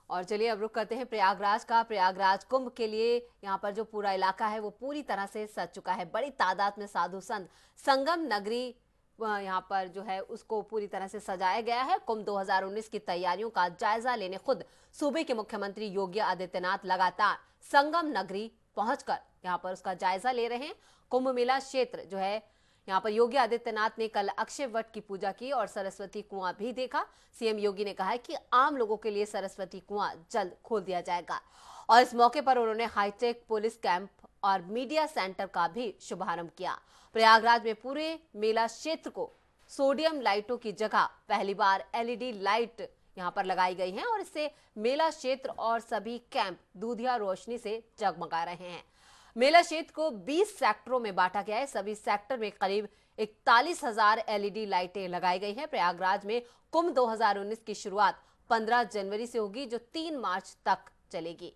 और चलिए अब रुक करते हैं प्रयागराज का। प्रयागराज कुंभ के लिए यहाँ पर जो पूरा इलाका है वो पूरी तरह से सज चुका है। बड़ी तादाद में साधु संत, संगम नगरी यहाँ पर जो है उसको पूरी तरह से सजाया गया है। कुंभ 2019 की तैयारियों का जायजा लेने खुद सूबे के मुख्यमंत्री योगी आदित्यनाथ लगातार संगम नगरी पहुंचकर यहाँ पर उसका जायजा ले रहे हैं। कुंभ मेला क्षेत्र जो है यहाँ पर योगी आदित्यनाथ ने कल अक्षय वट की पूजा की और सरस्वती कुआं भी देखा। सीएम योगी ने कहा है कि आम लोगों के लिए सरस्वती कुआं जल्द खोल दिया जाएगा और इस मौके पर उन्होंने हाईटेक पुलिस कैंप और मीडिया सेंटर का भी शुभारंभ किया। प्रयागराज में पूरे मेला क्षेत्र को सोडियम लाइटों की जगह पहली बार एलईडी लाइट यहाँ पर लगाई गई हैं और इससे मेला क्षेत्र और सभी कैंप दूधिया रोशनी से जगमगा रहे हैं। मेला क्षेत्र को 20 सेक्टरों में बांटा गया है। सभी सेक्टर में करीब 41,000 एलईडी लाइटें लगाई गई हैं। प्रयागराज में कुंभ 2019 की शुरुआत 15 जनवरी से होगी जो 3 मार्च तक चलेगी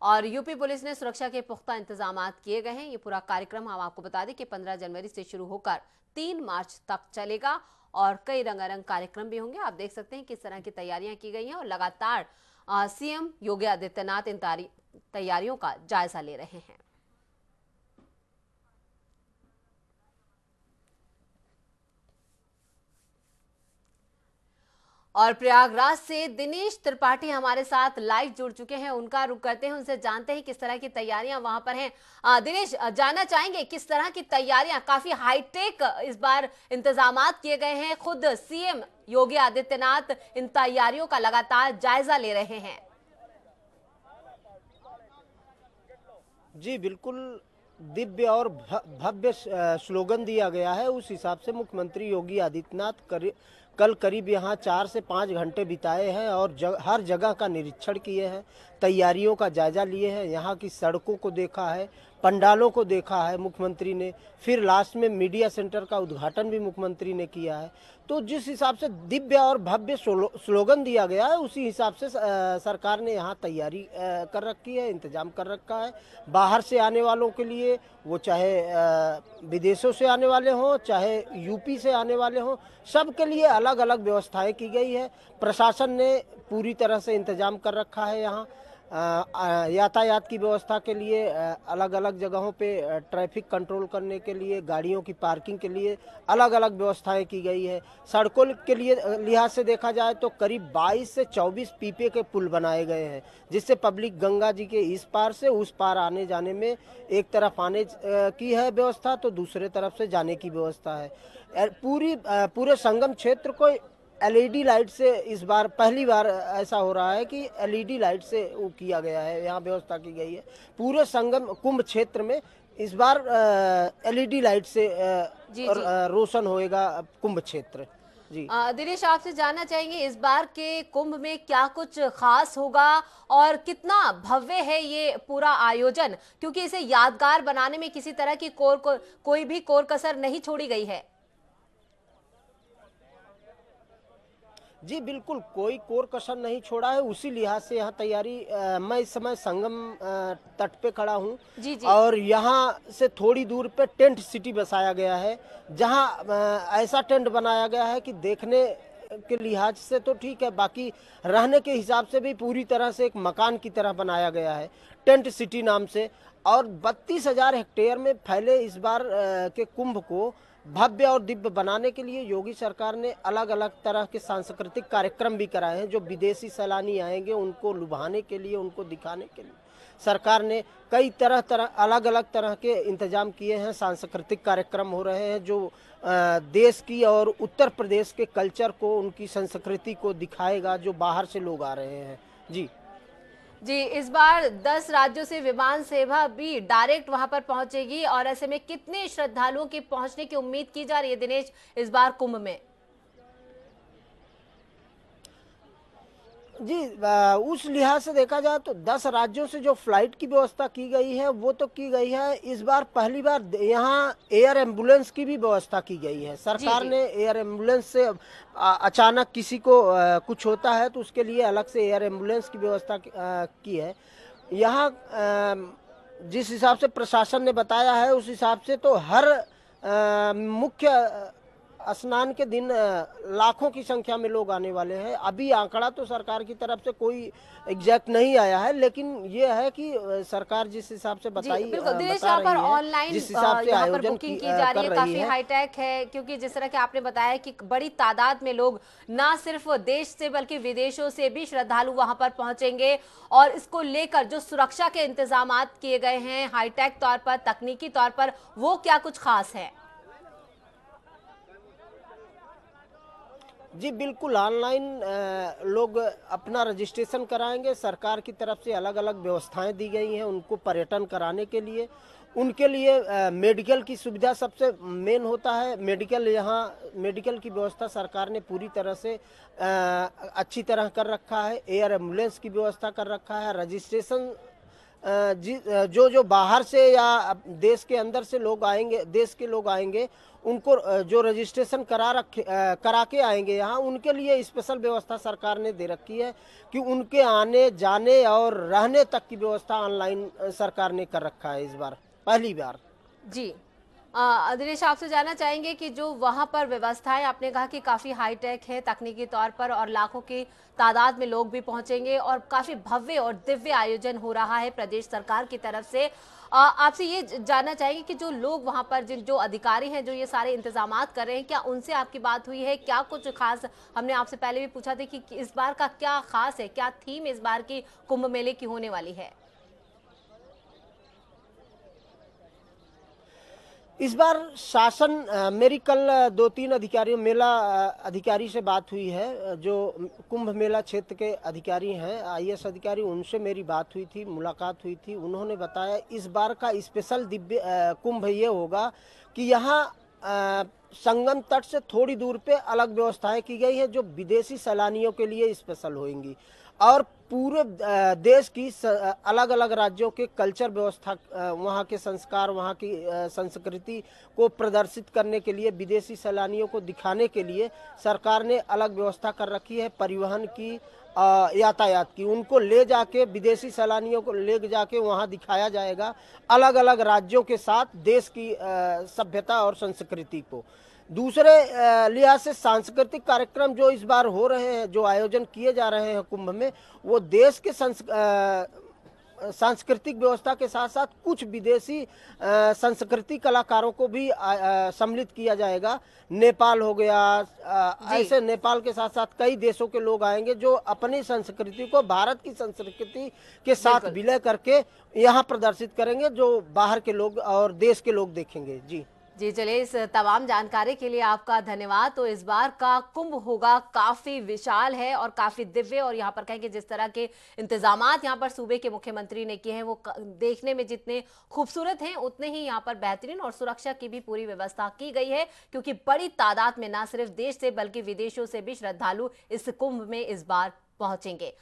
और यूपी पुलिस ने सुरक्षा के पुख्ता इंतजाम किए गए हैं। ये पूरा कार्यक्रम हम आपको बता दें कि 15 जनवरी से शुरू होकर 3 मार्च तक चलेगा और कई रंगारंग कार्यक्रम भी होंगे। आप देख सकते हैं किस तरह की तैयारियां की गई हैं और लगातार सीएम योगी आदित्यनाथ इन तैयारियों का जायजा ले रहे हैं। और प्रयागराज से दिनेश त्रिपाठी हमारे साथ लाइव जुड़ चुके हैं। उनका रुख करते हैं, उनसे जानते हैं किस तरह की तैयारियां वहां पर हैं। दिनेश, जानना चाहेंगे किस तरह की तैयारियां, काफी हाईटेक इस बार इंतजामात किए गए हैं। खुद सीएम योगी आदित्यनाथ इन तैयारियों का लगातार जायजा ले रहे हैं। जी बिल्कुल, दिव्य और भव्य स्लोगन दिया गया है। उस हिसाब से मुख्यमंत्री योगी आदित्यनाथ कल करीब यहाँ 4 से 5 घंटे बिताए हैं और हर जगह का निरीक्षण किए हैं, तैयारियों का जायजा लिए हैं, यहाँ की सड़कों को देखा है, पंडालों को देखा है मुख्यमंत्री ने, फिर लास्ट में मीडिया सेंटर का उद्घाटन भी मुख्यमंत्री ने किया है। तो जिस हिसाब से दिव्य और भव्य स्लोगन दिया गया है उसी हिसाब से सरकार ने यहाँ तैयारी कर रखी है, इंतजाम कर रखा है। बाहर से आने वालों के लिए, वो चाहे विदेशों से आने वाले हों चाहे यूपी से आने वाले हों, सबके लिए अलग अलग व्यवस्थाएं की गई है। प्रशासन ने पूरी तरह से इंतजाम कर रखा है। यहाँ यातायात की व्यवस्था के लिए अलग अलग जगहों पे ट्रैफिक कंट्रोल करने के लिए, गाड़ियों की पार्किंग के लिए अलग अलग व्यवस्थाएं की गई है। सड़कों के लिए लिहाज से देखा जाए तो करीब 22 से 24 पीपे के पुल बनाए गए हैं, जिससे पब्लिक गंगा जी के इस पार से उस पार आने जाने में एक तरफ आने की है व्यवस्था तो दूसरे तरफ से जाने की व्यवस्था है। पूरे संगम क्षेत्र को एलईडी लाइट से इस बार पहली बार ऐसा हो रहा है कि एलईडी लाइट से वो किया गया है, यहाँ व्यवस्था की गई है। पूरे संगम कुंभ क्षेत्र में इस बार एलईडी लाइट से रोशन होएगा कुंभ क्षेत्र। जी दिनेश, आपसे जानना चाहेंगे इस बार के कुंभ में क्या कुछ खास होगा और कितना भव्य है ये पूरा आयोजन, क्योंकि इसे यादगार बनाने में किसी तरह की कोई भी कोर कसर नहीं छोड़ी गई है। जी बिल्कुल, कोई कोर कसर नहीं छोड़ा है। उसी लिहाज से यहाँ तैयारी मैं इस समय संगम तट पे खड़ा हूँ और यहाँ से थोड़ी दूर पे टेंट सिटी बसाया गया है, जहाँ ऐसा टेंट बनाया गया है कि देखने के लिहाज से तो ठीक है, बाकी रहने के हिसाब से भी पूरी तरह से एक मकान की तरह बनाया गया है टेंट सिटी नाम से। और 32,000 हेक्टेयर में फैले इस बार के कुंभ को भव्य और दिव्य बनाने के लिए योगी सरकार ने अलग अलग तरह के सांस्कृतिक कार्यक्रम भी कराए हैं। जो विदेशी सैलानी आएंगे उनको लुभाने के लिए, उनको दिखाने के लिए सरकार ने कई अलग अलग तरह के इंतजाम किए हैं। सांस्कृतिक कार्यक्रम हो रहे हैं जो देश की और उत्तर प्रदेश के कल्चर को, उनकी संस्कृति को दिखाएगा जो बाहर से लोग आ रहे हैं। जी, इस बार 10 राज्यों से विमान सेवा भी डायरेक्ट वहां पर पहुंचेगी और ऐसे में कितने श्रद्धालुओं के पहुंचने की उम्मीद की जा रही है दिनेश इस बार कुंभ में? जी उस लिहाज से देखा जाए तो 10 राज्यों से जो फ्लाइट की व्यवस्था की गई है वो तो की गई है। इस बार पहली बार यहाँ एयर एम्बुलेंस की भी व्यवस्था की गई है। सरकार ने एयर एम्बुलेंस से अचानक किसी को कुछ होता है तो उसके लिए अलग से एयर एम्बुलेंस की व्यवस्था की है। यहाँ जिस हिसाब से प्रशासन ने बताया है उस हिसाब से तो हर मुख्य स्नान के दिन लाखों की संख्या में लोग आने वाले हैं। अभी आंकड़ा तो सरकार की तरफ से कोई एग्जैक्ट नहीं आया है, लेकिन ये है कि सरकार जिस हिसाब से जी बिल्कुल दिनेश, बता यहाँ पर रही है, ऑनलाइन जिस हिसाब से यहाँ पर आयोजन बुकिंग की जा रही कर है, रही काफी है। हाईटेक है, क्योंकि जिस तरह के आपने बताया कि बड़ी तादाद में लोग ना सिर्फ देश से बल्कि विदेशों से भी श्रद्धालु वहां पर पहुंचेंगे, और इसको लेकर जो सुरक्षा के इंतजामात किए गए हैं हाईटेक तौर पर, तकनीकी तौर पर, वो क्या कुछ खास है? जी बिल्कुल, ऑनलाइन लोग अपना रजिस्ट्रेशन कराएंगे। सरकार की तरफ से अलग अलग व्यवस्थाएं दी गई हैं उनको पर्यटन कराने के लिए। उनके लिए मेडिकल की सुविधा सबसे मेन होता है। मेडिकल की व्यवस्था सरकार ने पूरी तरह से अच्छी तरह कर रखा है। एयर एम्बुलेंस की व्यवस्था कर रखा है। रजिस्ट्रेशन जो जो बाहर से या देश के अंदर से लोग आएंगे, देश के लोग आएंगे, उनको जो रजिस्ट्रेशन करा के आएंगे यहाँ, उनके लिए स्पेशल व्यवस्था सरकार ने दे रखी है कि उनके आने जाने और रहने तक की व्यवस्था ऑनलाइन सरकार ने कर रखा है इस बार, पहली बार। जी दिनेश, आपसे जानना चाहेंगे कि जो वहां पर व्यवस्थाएं आपने कहा कि काफी हाईटेक है तकनीकी तौर पर, और लाखों की तादाद में लोग भी पहुंचेंगे और काफी भव्य और दिव्य आयोजन हो रहा है प्रदेश सरकार की तरफ से। आपसे ये जानना चाहेंगे कि जो लोग वहां पर, जो अधिकारी हैं जो ये सारे इंतजामात कर रहे हैं, क्या उनसे आपकी बात हुई है? क्या कुछ खास, हमने आपसे पहले भी पूछा था कि इस बार का क्या खास है, क्या थीम इस बार की कुंभ मेले की होने वाली है? इस बार शासन मेरी कल दो तीन अधिकारियों मेला अधिकारी से बात हुई है। जो कुंभ मेला क्षेत्र के अधिकारी हैं, आईएएस अधिकारी, उनसे मेरी बात हुई थी, मुलाकात हुई थी। उन्होंने बताया इस बार का स्पेशल दिव्य कुंभ ये होगा कि यहाँ संगम तट से थोड़ी दूर पे अलग व्यवस्थाएं की गई हैं जो विदेशी सैलानियों के लिए स्पेशल होंगी, और पूरे देश की अलग अलग राज्यों के कल्चर व्यवस्था, वहाँ के संस्कार, वहाँ की संस्कृति को प्रदर्शित करने के लिए, विदेशी सैलानियों को दिखाने के लिए सरकार ने अलग व्यवस्था कर रखी है। परिवहन की, यातायात की, उनको ले जाके, विदेशी सैलानियों को ले जाके वहाँ दिखाया जाएगा अलग अलग राज्यों के साथ देश की सभ्यता और संस्कृति को। दूसरे लिहाज से सांस्कृतिक कार्यक्रम जो इस बार हो रहे हैं, जो आयोजन किए जा रहे हैं कुंभ में, वो देश के सांस्कृतिक व्यवस्था के साथ साथ कुछ विदेशी संस्कृति कलाकारों को भी सम्मिलित किया जाएगा। नेपाल हो गया, ऐसे नेपाल के साथ साथ कई देशों के लोग आएंगे जो अपनी संस्कृति को भारत की संस्कृति के साथ विलय करके यहाँ प्रदर्शित करेंगे, जो बाहर के लोग और देश के लोग देखेंगे। जी जी चलिए, इस तमाम जानकारी के लिए आपका धन्यवाद। तो इस बार का कुंभ होगा काफी विशाल है और काफी दिव्य, और यहाँ पर कहें कि जिस तरह के इंतजामात यहाँ पर सूबे के मुख्यमंत्री ने किए हैं वो देखने में जितने खूबसूरत हैं उतने ही यहाँ पर बेहतरीन, और सुरक्षा की भी पूरी व्यवस्था की गई है, क्योंकि बड़ी तादाद में न सिर्फ देश से बल्कि विदेशों से भी श्रद्धालु इस कुंभ में इस बार पहुंचेंगे।